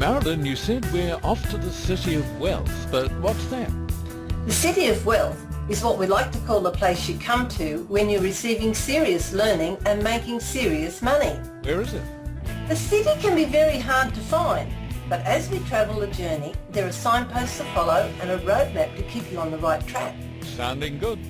Marilyn, you said we're off to the City of Wealth, but what's that? The City of Wealth is what we like to call the place you come to when you're receiving serious learning and making serious money. Where is it? The city can be very hard to find, but as we travel the journey, there are signposts to follow and a roadmap to keep you on the right track. Sounding good.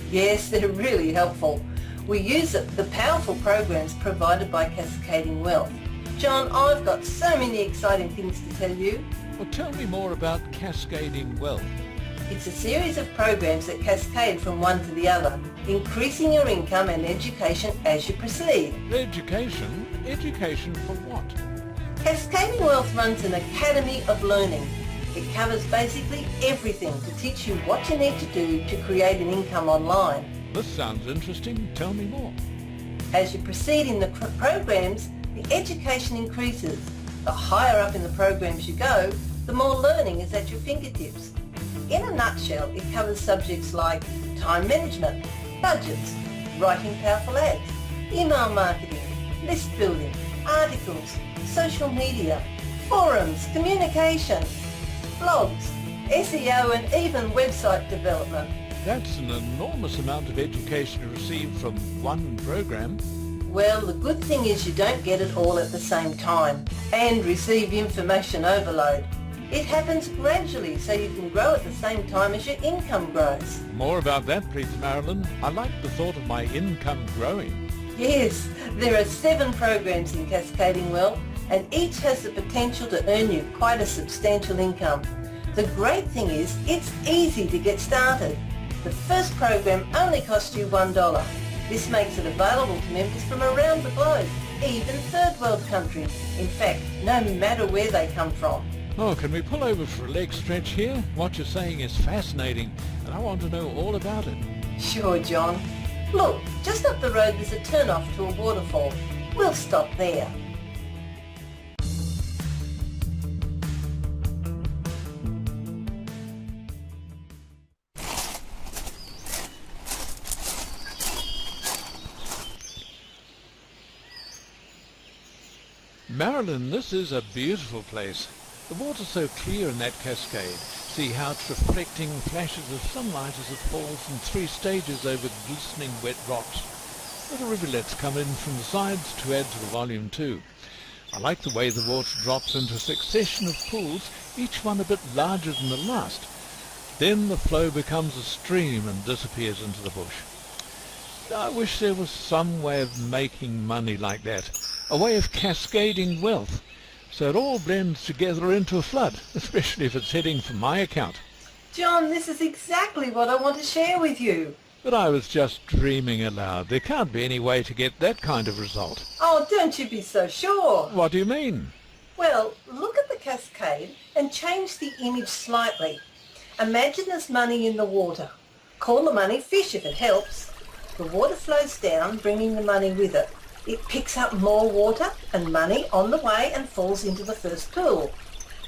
Yes, they're really helpful. We use the powerful programs provided by Cascading Wealth. John, I've got so many exciting things to tell you. Well, tell me more about Cascading Wealth. It's a series of programs that cascade from one to the other, increasing your income and education as you proceed. Education? Education for what? Cascading Wealth runs an academy of learning. It covers basically everything to teach you what you need to do to create an income online. This sounds interesting. Tell me more. As you proceed in the programs, the education increases. The higher up in the programs you go, the more learning is at your fingertips. In a nutshell, it covers subjects like time management, budgets, writing powerful ads, email marketing, list building, articles, social media, forums, communication, blogs, SEO and even website development. That's an enormous amount of education to receive from one program. Well, the good thing is you don't get it all at the same time and receive information overload. It happens gradually so you can grow at the same time as your income grows. More about that, please, Marilyn. I like the thought of my income growing. Yes, there are 7 programs in Cascading Wealth and each has the potential to earn you quite a substantial income. The great thing is it's easy to get started. The first program only costs you $1. This makes it available to members from around the globe, even third world countries. In fact, no matter where they come from. Oh, can we pull over for a leg stretch here? What you're saying is fascinating, and I want to know all about it. Sure, John. Look, just up the road there's a turn-off to a waterfall. We'll stop there. Marilyn, this is a beautiful place. The water's so clear in that cascade. See how it's reflecting flashes of sunlight as it falls in 3 stages over glistening wet rocks. Little rivulets come in from the sides to add to the volume too. I like the way the water drops into a succession of pools, each one a bit larger than the last. Then the flow becomes a stream and disappears into the bush. I wish there was some way of making money like that, a way of cascading wealth, so it all blends together into a flood, especially if it's heading for my account. John, this is exactly what I want to share with you. But I was just dreaming aloud. There can't be any way to get that kind of result. Oh, don't you be so sure. What do you mean? Well, look at the cascade and change the image slightly. Imagine there's money in the water. Call the money fish if it helps. The water flows down, bringing the money with it. It picks up more water and money on the way and falls into the first pool.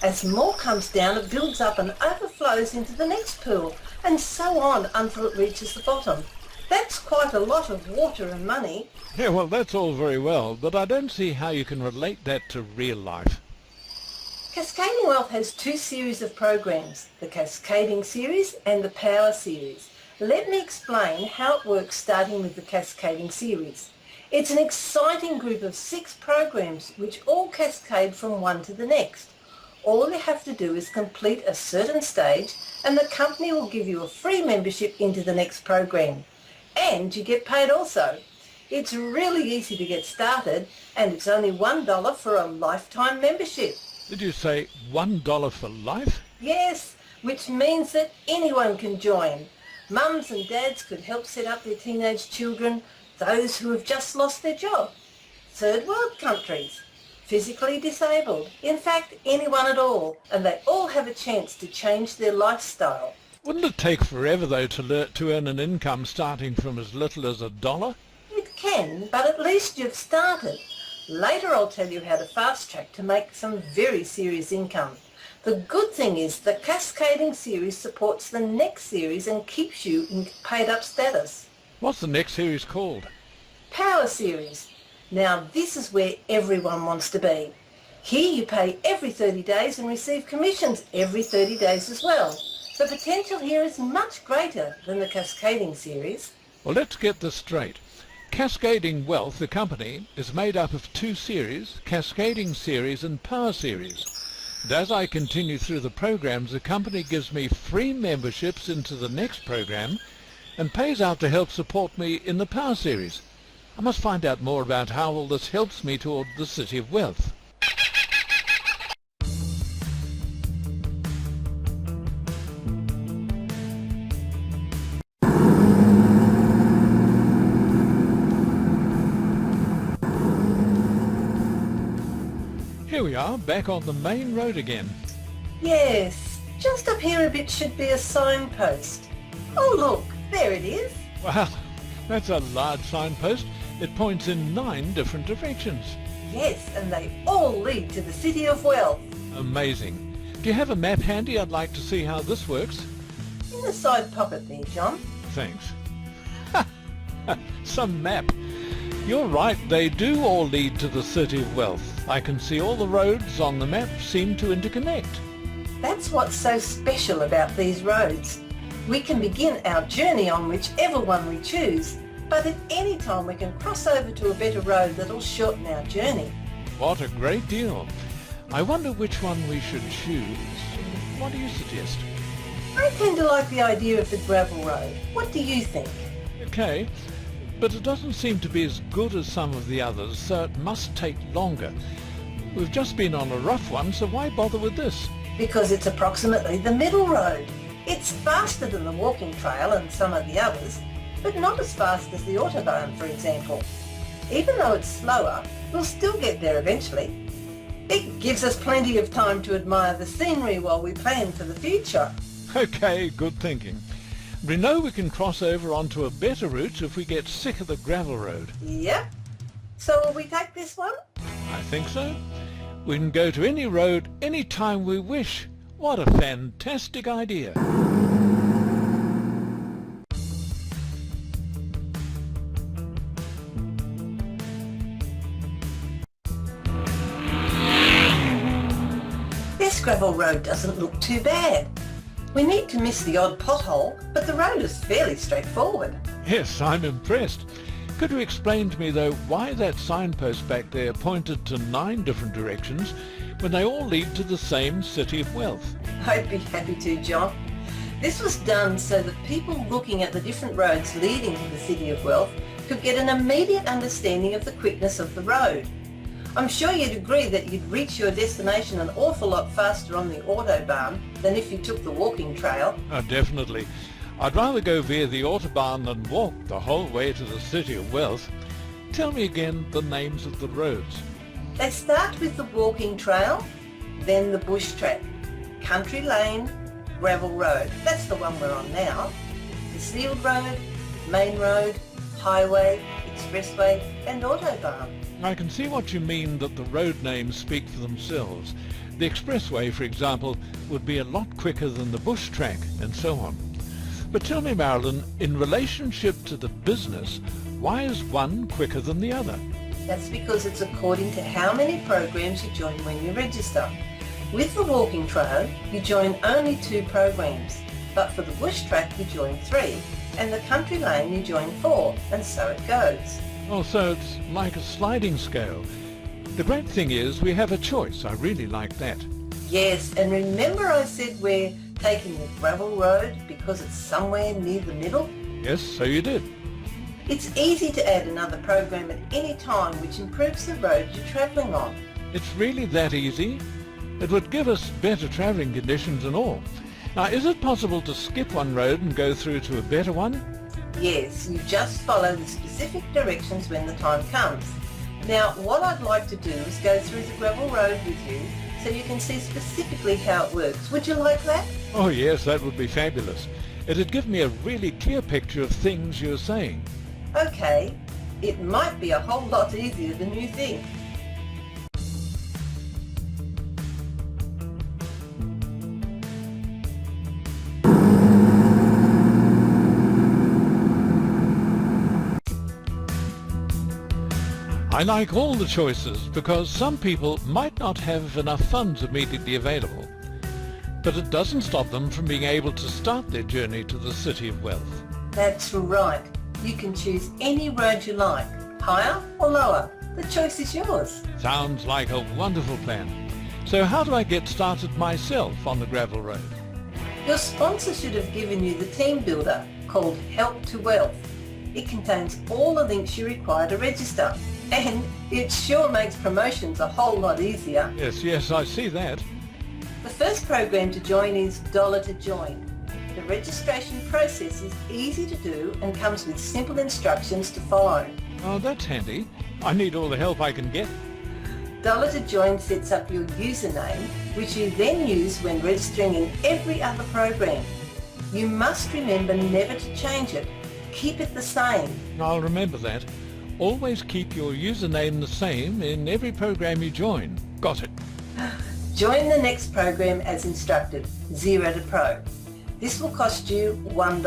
As more comes down, it builds up and overflows into the next pool, and so on until it reaches the bottom. That's quite a lot of water and money. Yeah, well, that's all very well, but I don't see how you can relate that to real life. Cascading Wealth has 2 series of programs, the Cascading series and the Power series. Let me explain how it works starting with the Cascading series. It's an exciting group of 6 programs which all cascade from one to the next. All you have to do is complete a certain stage and the company will give you a free membership into the next program. And you get paid also. It's really easy to get started and it's only $1 for a lifetime membership. Did you say $1 for life? Yes, which means that anyone can join. Mums and dads could help set up their teenage children, those who have just lost their job, third world countries, physically disabled, in fact anyone at all, and they all have a chance to change their lifestyle. Wouldn't it take forever, though, to earn an income starting from as little as $1? It can, but at least you've started. Later I'll tell you how to fast track to make some very serious income. The good thing is the Cascading series supports the next series and keeps you in paid up status. What's the next series called? Power series. Now this is where everyone wants to be. Here you pay every 30 days and receive commissions every 30 days as well. The potential here is much greater than the Cascading series. Well, let's get this straight. Cascading Wealth, the company, is made up of two series, Cascading Series and Power Series. And as I continue through the programs, the company gives me free memberships into the next program and pays out to help support me in the Power Series. I must find out more about how all this helps me toward the City of Wealth. Here we are, back on the main road again. Yes, just up here a bit should be a signpost. Oh look, there it is. Wow, that's a large signpost. It points in 9 different directions. Yes, and they all lead to the City of Wealth. Amazing. Do you have a map handy? I'd like to see how this works. In the side pocket there, John. Thanks. Some map. You're right, they do all lead to the City of Wealth. I can see all the roads on the map seem to interconnect. That's what's so special about these roads. We can begin our journey on whichever one we choose, but at any time we can cross over to a better road that'll shorten our journey. What a great deal. I wonder which one we should choose. What do you suggest? I tend to like the idea of the gravel road. What do you think? Okay, but it doesn't seem to be as good as some of the others, so it must take longer. We've just been on a rough one, so why bother with this? Because it's approximately the middle road. It's faster than the walking trail and some of the others, but not as fast as the Autobahn, for example. Even though it's slower, we'll still get there eventually. It gives us plenty of time to admire the scenery while we plan for the future. Okay, good thinking. We know we can cross over onto a better route if we get sick of the gravel road. Yep. So will we take this one? I think so. We can go to any road any time we wish. What a fantastic idea. This gravel road doesn't look too bad. We need to miss the odd pothole, but the road is fairly straightforward. Yes, I'm impressed. Could you explain to me, though, why that signpost back there pointed to 9 different directions when they all lead to the same City of Wealth? I'd be happy to, John. This was done so that people looking at the different roads leading to the City of Wealth could get an immediate understanding of the quickness of the road. I'm sure you'd agree that you'd reach your destination an awful lot faster on the Autobahn than if you took the walking trail. Oh, definitely. I'd rather go via the Autobahn than walk the whole way to the City of Wealth. Tell me again the names of the roads. They start with the walking trail, then the bush track, country lane, gravel road. That's the one we're on now. The sealed road, main road, highway, expressway and Autobahn. I can see what you mean, that the road names speak for themselves. The expressway, for example, would be a lot quicker than the bush track, and so on. But tell me, Marilyn, in relationship to the business, why is one quicker than the other? That's because it's according to how many programs you join when you register. With the walking trail, you join only 2 programs, but for the bush track you join 3, and the country lane you join 4, and so it goes. Oh, so it's like a sliding scale. The great thing is we have a choice. I really like that. Yes, and remember I said we're taking the gravel road because it's somewhere near the middle? Yes, so you did. It's easy to add another program at any time which improves the road you're travelling on. It's really that easy. It would give us better travelling conditions and all. Now, is it possible to skip one road and go through to a better one? Yes, you just follow the specific directions when the time comes. Now, what I'd like to do is go through the gravel road with you so you can see specifically how it works. Would you like that? Oh yes, that would be fabulous. It'd give me a really clear picture of things you're saying. Okay, it might be a whole lot easier than you think. I like all the choices because some people might not have enough funds immediately available, but it doesn't stop them from being able to start their journey to the City of Wealth. That's right. You can choose any road you like, higher or lower. The choice is yours. Sounds like a wonderful plan. So how do I get started myself on the gravel road? Your sponsor should have given you the team builder called Help to Wealth. It contains all the links you require to register, and it sure makes promotions a whole lot easier. Yes, I see that. The first program to join is Dollar to Join. The registration process is easy to do and comes with simple instructions to follow. Oh, that's handy. I need all the help I can get. Dollar to Join sets up your username, which you then use when registering in every other program. You must remember never to change it. Keep it the same. I'll remember that. Always keep your username the same in every program you join. Got it. Join the next program as instructed, 0 to Pro. This will cost you $1,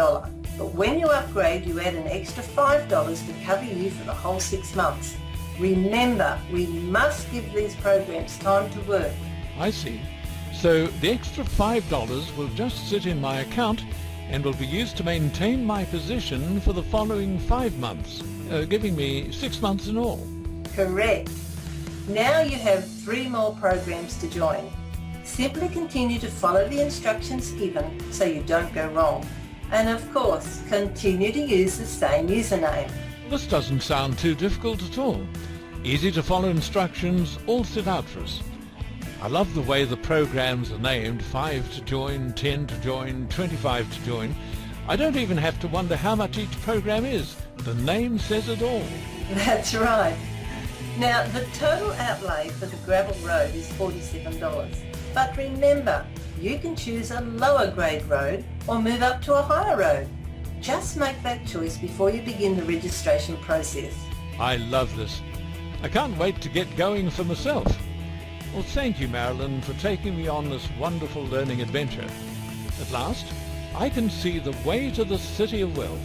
but when you upgrade you add an extra $5 to cover you for the whole 6 months. Remember, we must give these programs time to work. I see. So the extra $5 will just sit in my account and will be used to maintain my position for the following 5 months, giving me 6 months in all. Correct. Now you have 3 more programs to join. Simply continue to follow the instructions given so you don't go wrong. And of course, continue to use the same username. This doesn't sound too difficult at all. Easy to follow instructions all set out for us. I love the way the programs are named, 5 to join, 10 to join, 25 to join. I don't even have to wonder how much each program is. The name says it all. That's right. Now, the total outlay for the gravel road is $47. But remember, you can choose a lower grade road or move up to a higher road. Just make that choice before you begin the registration process. I love this. I can't wait to get going for myself. Well, thank you, Marilyn, for taking me on this wonderful learning adventure. At last, I can see the way to the City of Wealth.